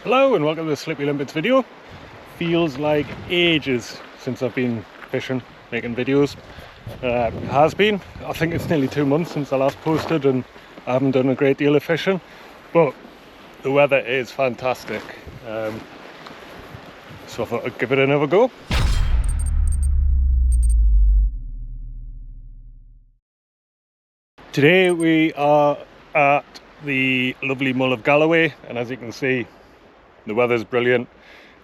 Hello and welcome to the Slippy Limpets video. Feels like ages since I've been fishing, making videos. It has been. I think it's nearly 2 months since I last posted and I haven't done a great deal of fishing, but the weather is fantastic. So I thought I'd give it another go. Today we are at the lovely Mull of Galloway, and as you can see, the weather's brilliant.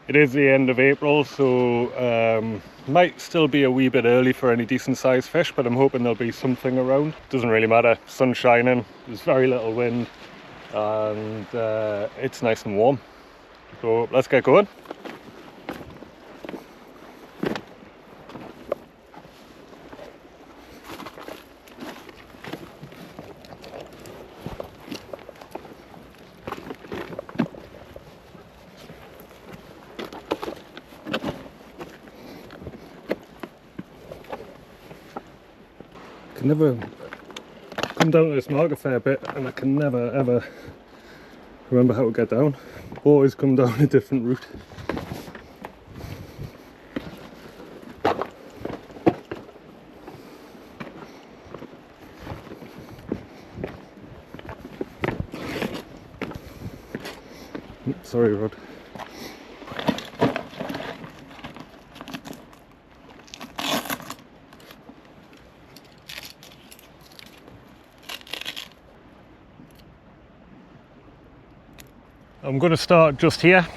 It is the end of April, so might still be a wee bit early for any decent sized fish, but I'm hoping there'll be something around. Doesn't really matter, sun's shining, there's very little wind, and it's nice and warm. So let's get going. Can never come down to this mark a fair bit, and I can never ever remember how to get down. Always come down a different route. Sorry, Rod. I'm going to start just here,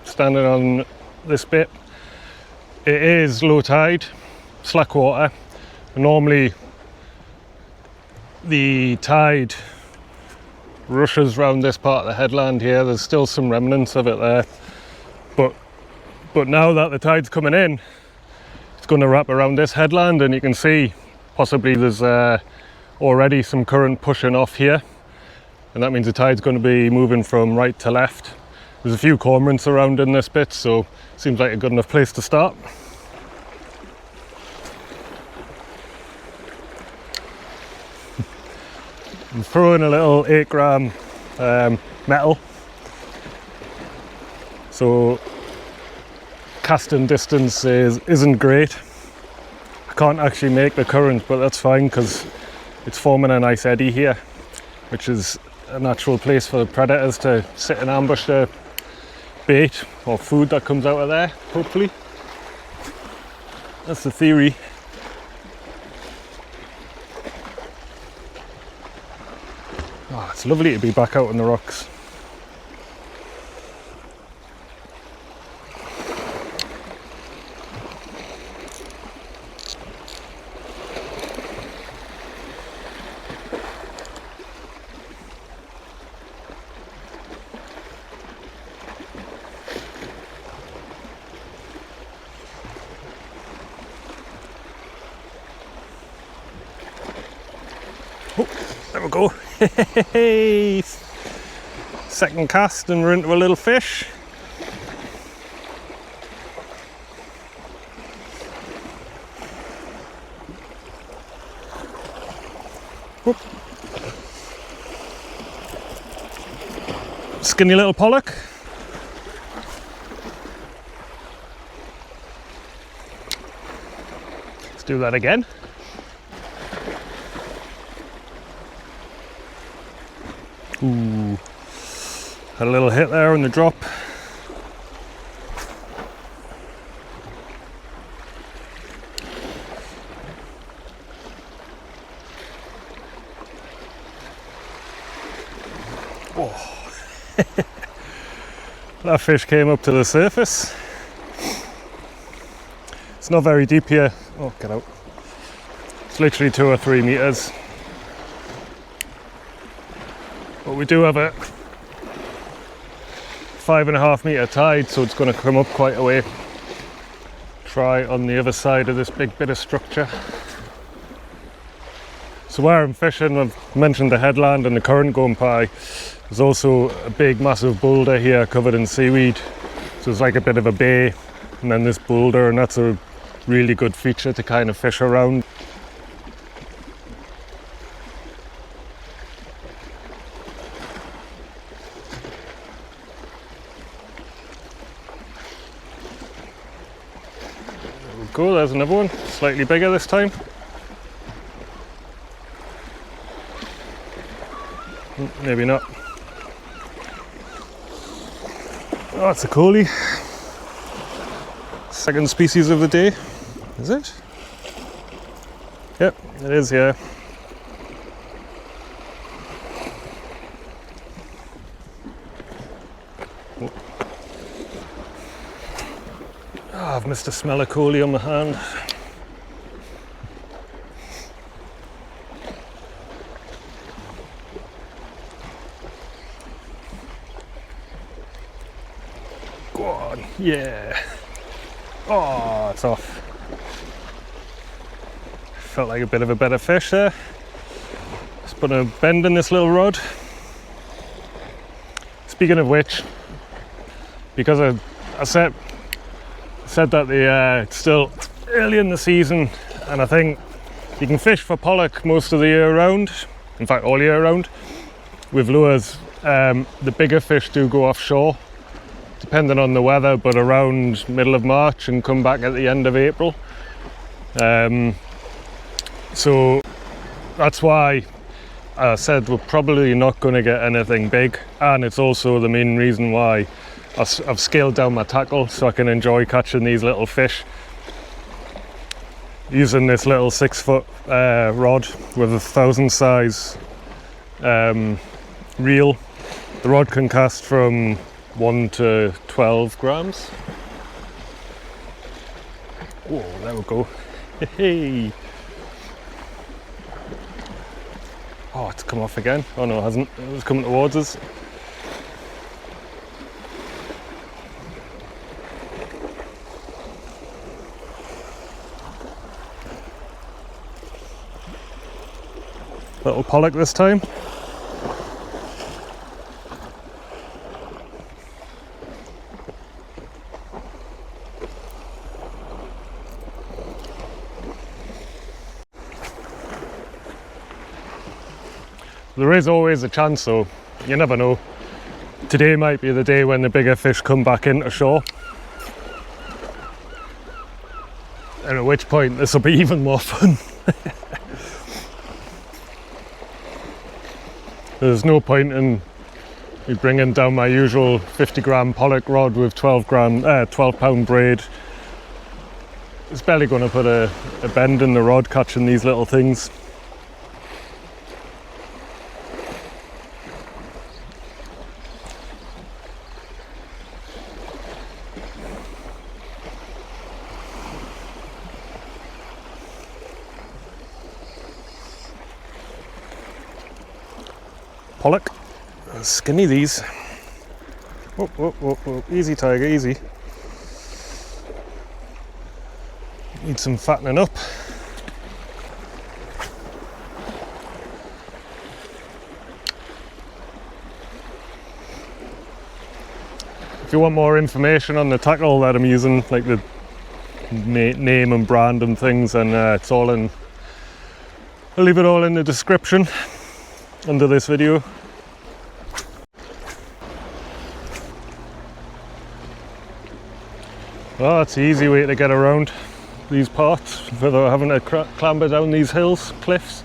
standing on this bit. It is low tide, slack water. Normally the tide rushes round this part of the headland here. There's still some remnants of it there, but now that the tide's coming in, it's going to wrap around this headland, and you can see possibly there's already some current pushing off here. And that means the tide's going to be moving from right to left. There's a few cormorants around in this bit, so seems like a good enough place to start. I'm throwing a little 8-gram metal, so casting distance isn't great. I can't actually make the current, but that's fine because it's forming a nice eddy here, which is a natural place for the predators to sit and ambush the bait or food that comes out of there, hopefully. That's the theory. Oh, it's lovely to be back out on the rocks. Oh, there we go. Second cast and we're into a little fish. Oh. Skinny little pollock. Let's do that again. Ooh, had a little hit there on the drop. Oh. That fish came up to the surface. It's not very deep here. Oh, get out. It's literally 2 or 3 meters. But we do have a 5.5 meter tide, so it's going to come up quite a way. Try on the other side of this big bit of structure. So where I'm fishing, I've mentioned the headland and the current going by. There's also a big massive boulder here covered in seaweed. So it's like a bit of a bay, and then this boulder, and that's a really good feature to kind of fish around. we go, there's another one, slightly bigger this time. Maybe not. Oh, it's a coley. Second species of the day, is it? Yep, it is, yeah. Oh, I've missed a smell of coley on my hand. Go on, yeah. Oh, it's off. Felt like a bit of a better fish there. Just put a bend in this little rod. Speaking of which, because I said that it's still early in the season, and I think you can fish for pollock most of the year round, in fact all year round, with lures. The bigger fish do go offshore, depending on the weather, but around middle of March and come back at the end of April. So that's why I said we're probably not going to get anything big, and it's also the main reason why I've scaled down my tackle so I can enjoy catching these little fish using this little 6-foot rod with a 1,000 size reel. The rod can cast from 1 to 12 grams. Whoa, there we go. Hey. Oh, it's come off again. Oh no, it hasn't. It was coming towards us. Little pollock this time. There is always a chance though, you never know. Today might be the day when the bigger fish come back into shore. And at which point this will be even more fun. There's no point in me bringing down my usual 50-gram pollock rod with 12-pound braid. It's barely going to put a bend in the rod catching these little things. Pollock, skinny these. Whoop, whoop, whoop, whoop. Easy tiger, easy. Need some fattening up. If you want more information on the tackle that I'm using, like the name and brand and things, and it's all in, I'll leave it all in the description under this video. Well, that's the easy way to get around these parts without having to clamber down these hills, cliffs.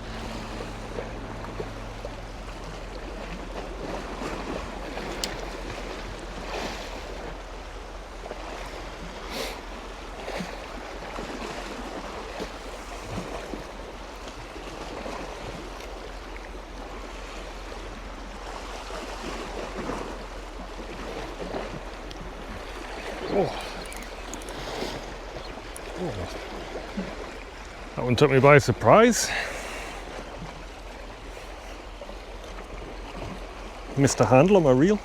Oh. That one took me by surprise. Missed a handle on my reel.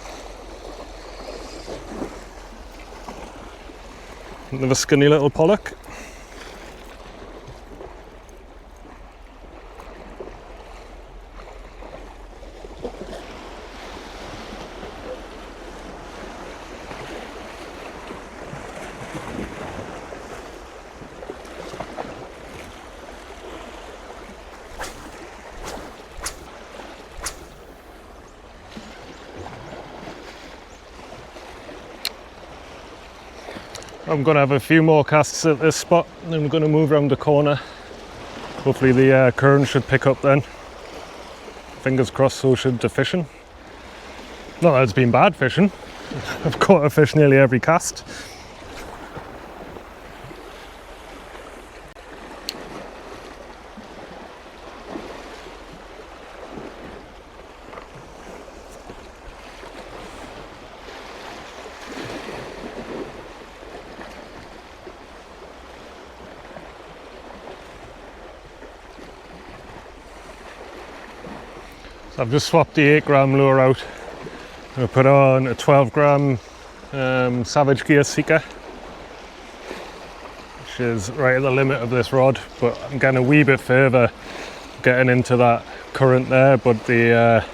Another skinny little pollock. I'm going to have a few more casts at this spot, and then we're going to move around the corner. Hopefully the current should pick up then. Fingers crossed, so should the fishing. Not that it's been bad fishing. I've caught a fish nearly every cast. I've just swapped the 8-gram lure out. I put on a 12-gram Savage Gear Seeker, which is right at the limit of this rod, but I'm getting a wee bit further getting into that current there, but the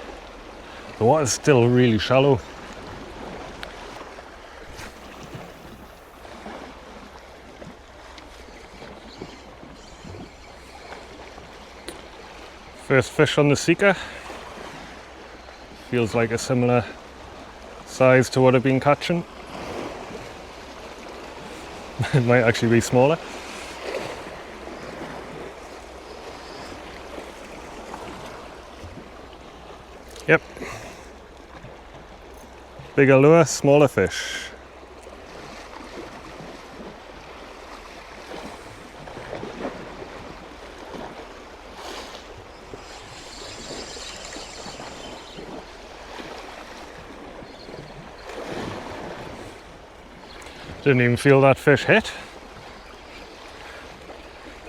water's still really shallow. First fish on the Seeker. Feels like a similar size to what I've been catching. It might actually be smaller. Yep. Bigger lure, smaller fish. Didn't even feel that fish hit.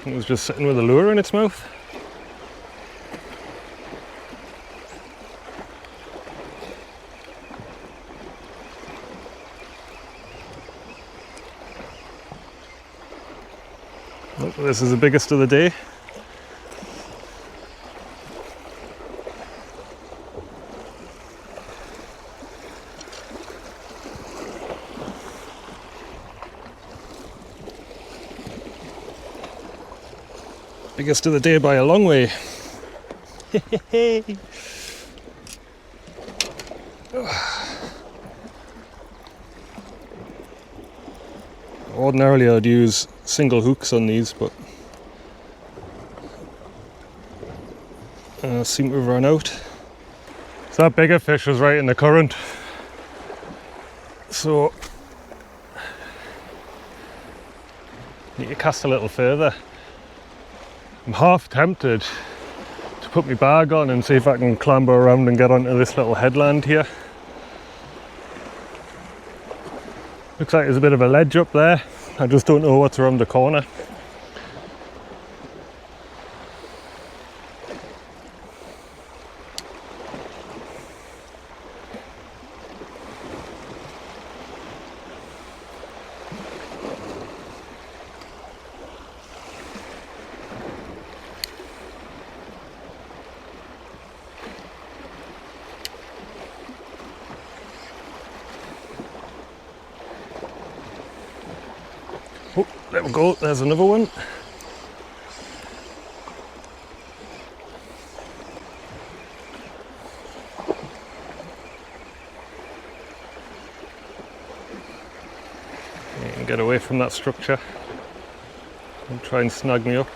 It was just sitting with a lure in its mouth. Oh, this is the biggest of the day. Biggest of the day by a long way. Ordinarily I'd use single hooks on these, but I seem to have run out. So that bigger fish was right in the current. So need to cast a little further. I'm half tempted to put my bag on and see if I can clamber around and get onto this little headland here. Looks like there's a bit of a ledge up there. I just don't know what's around the corner. Oh, there we go, there's another one. You can get away from that structure and try and snag me up.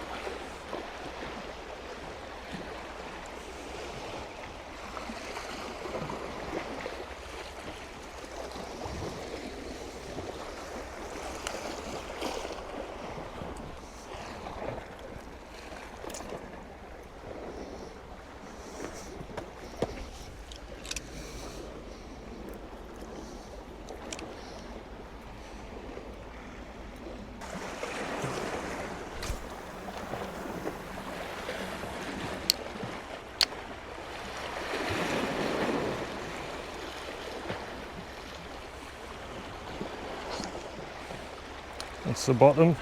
That's the bottom.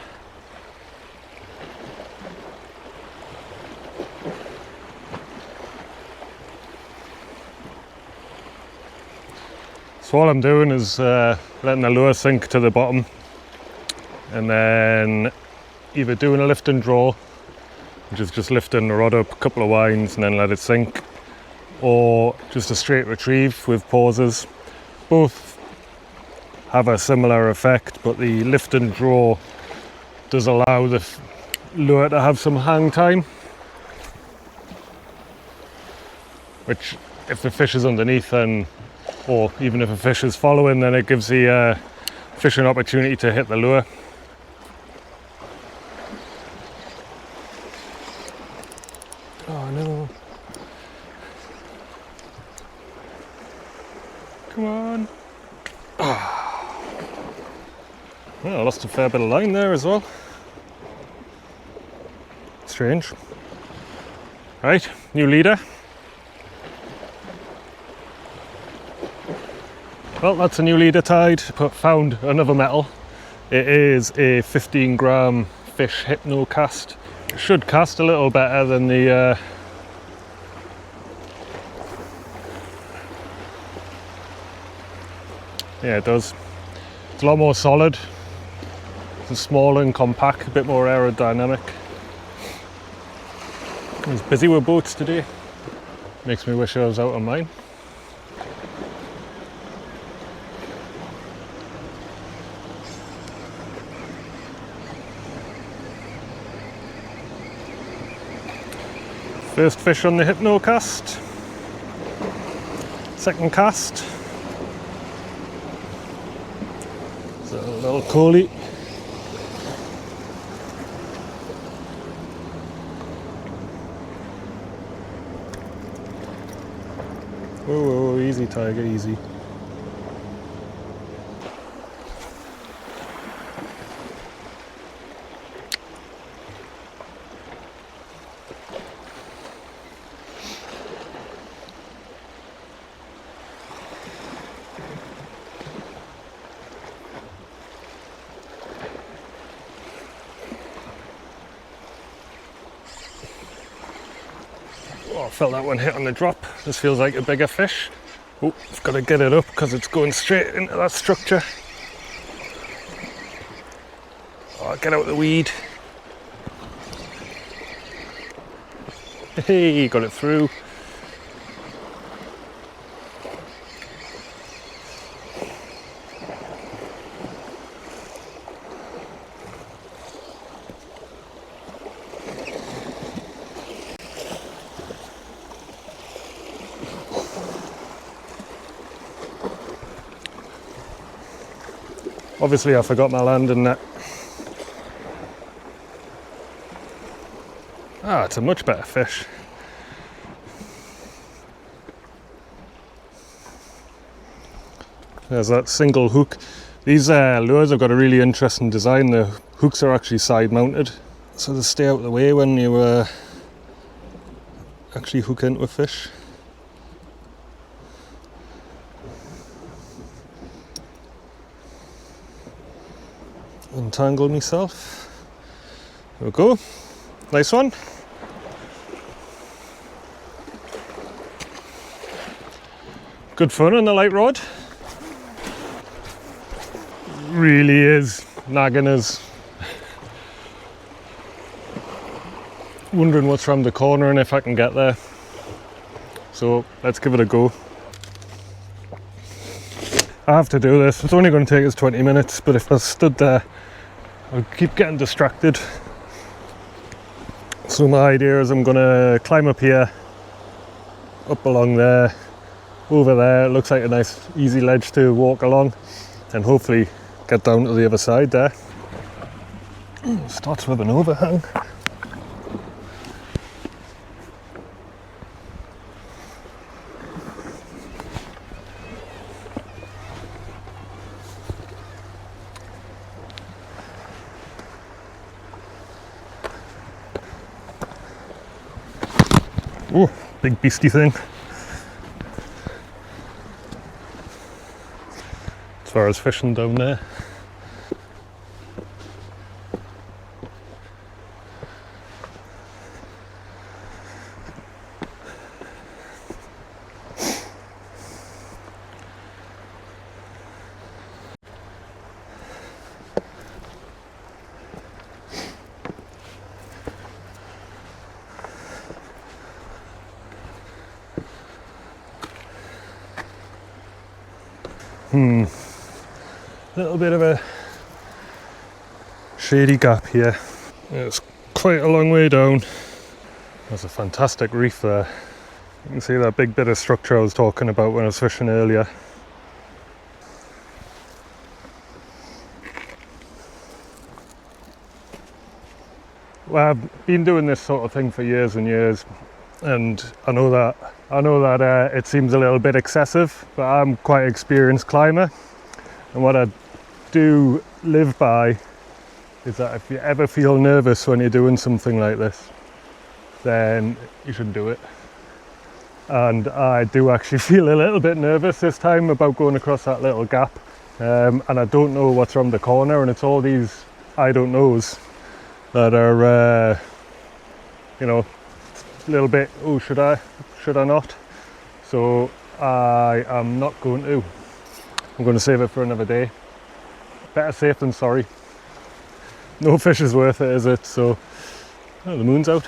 So all I'm doing is letting the lure sink to the bottom, and then either doing a lift and draw, which is just lifting the rod up a couple of winds and then let it sink, or just a straight retrieve with pauses. Both have a similar effect, but the lift and draw does allow the lure to have some hang time, which if the fish is underneath, then, or even if a fish is following, then it gives the fish an opportunity to hit the lure. Oh no. Come on. Oh. Well, I lost a fair bit of line there as well. Strange. Right, new leader. Well, that's a new leader tied, but found another metal. It is a 15 gram fish hypno cast. It should cast a little better than the yeah, it does. It's a lot more solid. It's smaller and compact, a bit more aerodynamic. I was busy with boats today. Makes me wish I was out on mine. First fish on the hypno cast. Second cast. It's a little coley. Whoa, whoa, whoa, easy tiger, easy. Oh, I felt that one hit on the drop. This feels like a bigger fish. Oh, I've got to get it up because it's going straight into that structure. Oh, get out the weed. Hey, got it through. Obviously I forgot my landing net. Ah, it's a much better fish. There's that single hook. These lures have got a really interesting design. The hooks are actually side mounted, so they stay out of the way when you actually hook into a fish. Untangle myself. There we go. Nice one. Good fun on the light rod. Really is nagging us. Wondering what's around the corner and if I can get there. So let's give it a go. I have to do this. It's only going to take us 20 minutes, but if I stood there, I'll keep getting distracted. So my idea is I'm going to climb up here, up along there, over there. It looks like a nice easy ledge to walk along, and hopefully get down to the other side there. Starts with an overhang. Oh, big beastie thing. As far as fishing down there. little bit of a shady gap here. It's quite a long way down. There's a fantastic reef there. You can see that big bit of structure I was talking about when I was fishing earlier. Well, I've been doing this sort of thing for years and years, and I know that it seems a little bit excessive, but I'm quite an experienced climber, and what I do live by is that if you ever feel nervous when you're doing something like this, then you shouldn't do it. And I do actually feel a little bit nervous this time about going across that little gap, and I don't know what's around the corner, and it's all these I don't knows that are you know, a little bit, oh, should I not? So I am not going to. I'm going to save it for another day. Better safe than sorry. No fish is worth it, is it? So, oh, the moon's out.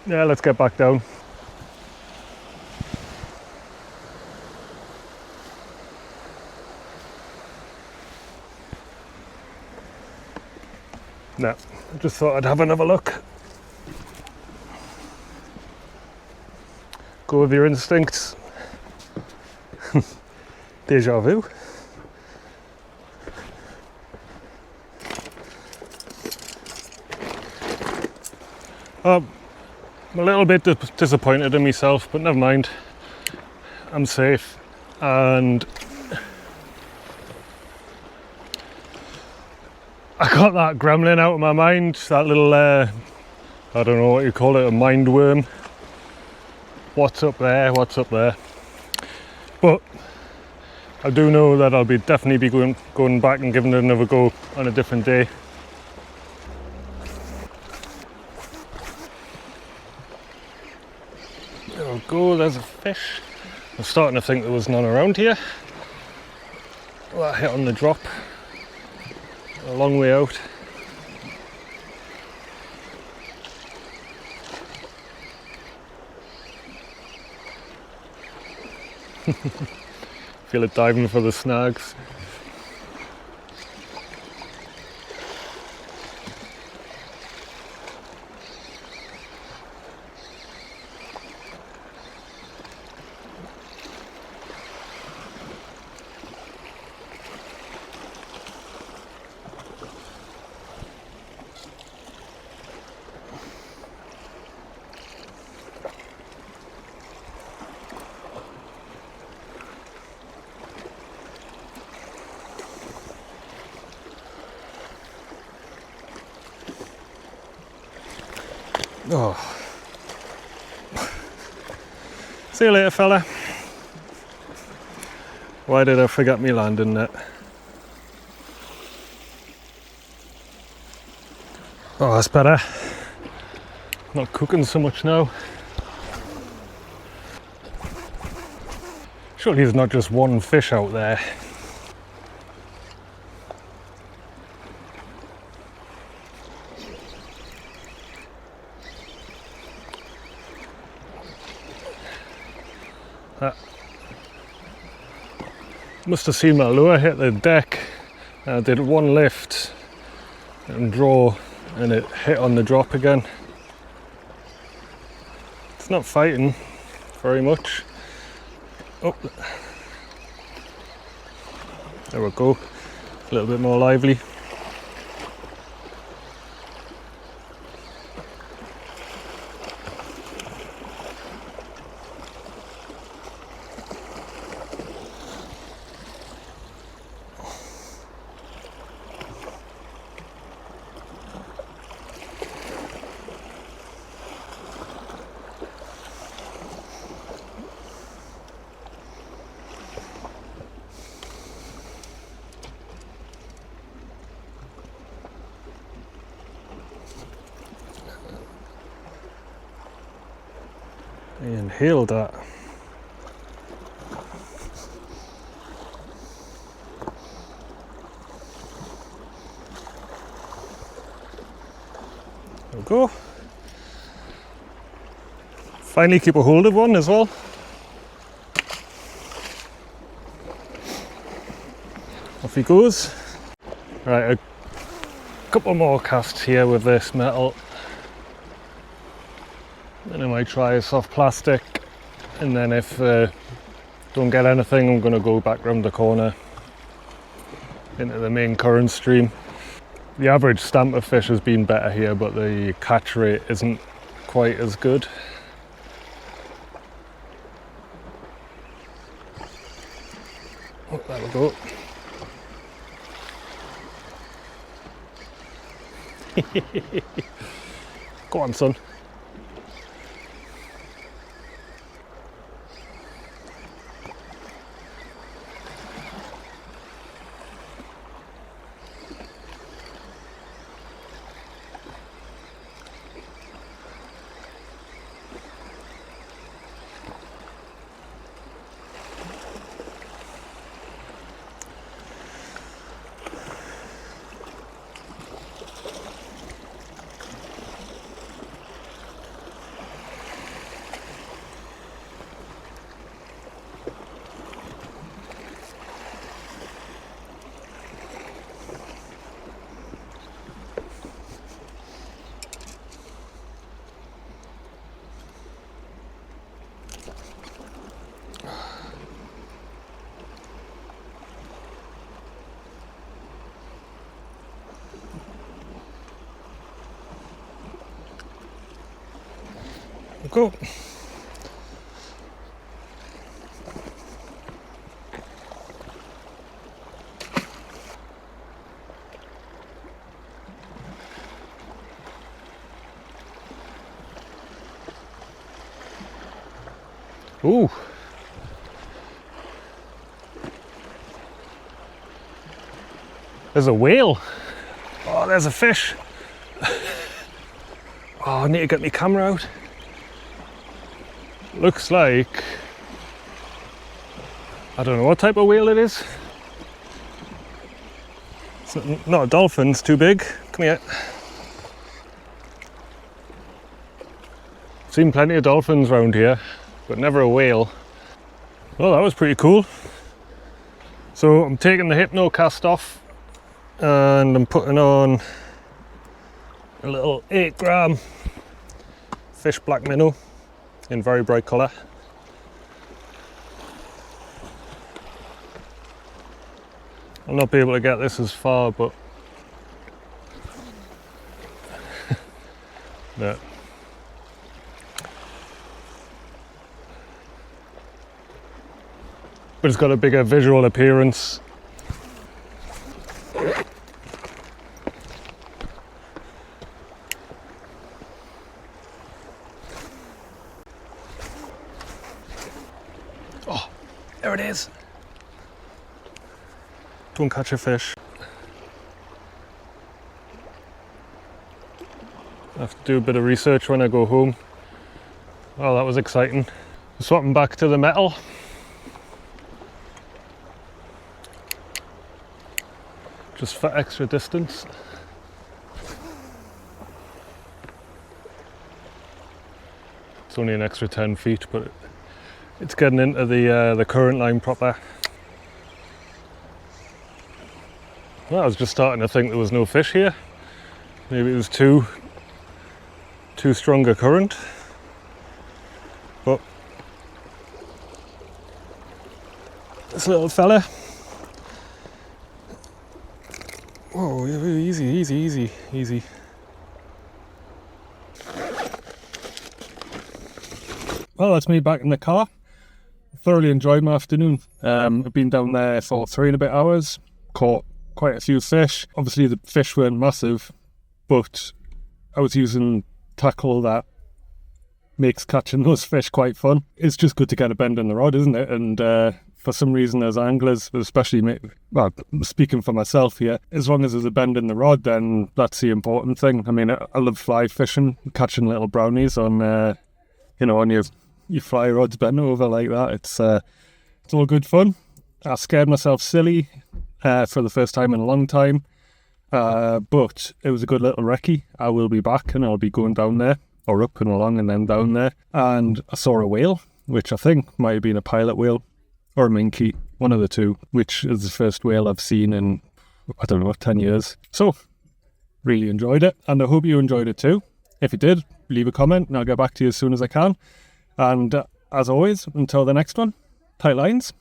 Yeah, let's get back down. No, I just thought I'd have another look. Go with your instincts. Deja vu. I'm a little bit disappointed in myself, but never mind. I'm safe, and I got that gremlin out of my mind, that little, I don't know what you call it, a mind worm. What's up there, what's up there? But I do know that I'll definitely be going back and giving it another go on a different day. There we go, there's a fish. I'm starting to think there was none around here. Well, that hit on the drop. A long way out. Feel it diving for the snags. Oh. See you later, fella. Why did I forget me landing net? Oh, that's better. Not cooking so much now. Surely there's not just one fish out there. Must have seen my lure hit the deck. I did one lift and draw, and it hit on the drop again. It's not fighting very much. Oh, there we go. A little bit more lively. I inhaled that. There we go. Finally keep a hold of one as well. Off he goes. Right, a couple more casts here with this metal. Then I might try a soft plastic, and then if don't get anything, I'm going to go back round the corner into the main current stream. The average stamp of fish has been better here, but the catch rate isn't quite as good. Oh, there we go. Go on, son. Go. Ooh. There's a whale. Oh, there's a fish. Oh, I need to get my camera out. Looks like, I don't know what type of whale it is. It's not a dolphin, it's too big. Come here. Seen plenty of dolphins around here, but never a whale. Well, that was pretty cool. So I'm taking the hypno cast off and I'm putting on a little 8-gram fish black minnow in very bright colour. I'll not be able to get this as far, but yeah. But it's got a bigger visual appearance. Oh, there it is. Don't catch a fish. I have to do a bit of research when I go home. Oh, that was exciting. Swapping back to the metal. Just for extra distance. It's only an extra 10 feet, but it's getting into the current line proper. Well, I was just starting to think there was no fish here. Maybe it was too strong a current. But this little fella. Whoa, easy, easy, easy, easy. Well, that's me back in the car. Thoroughly enjoyed my afternoon. I've been down there for 3 and a bit hours, caught quite a few fish. Obviously the fish weren't massive, but I was using tackle that makes catching those fish quite fun. It's just good to get a bend in the rod, isn't it? And for some reason as anglers, especially, well, speaking for myself here, as long as there's a bend in the rod, then that's the important thing. I mean, I love fly fishing, catching little brownies on, on your fly rods bent over like that. It's all good fun. I scared myself silly for the first time in a long time, but it was a good little recce. I will be back and I'll be going down there, or up and along and then down there. And I saw a whale, which I think might have been a pilot whale or a minke, one of the two, which is the first whale I've seen in, I don't know, 10 years. So, really enjoyed it, and I hope you enjoyed it too. If you did, leave a comment and I'll get back to you as soon as I can. And as always, until the next one, tight lines.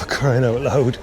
Crying out loud.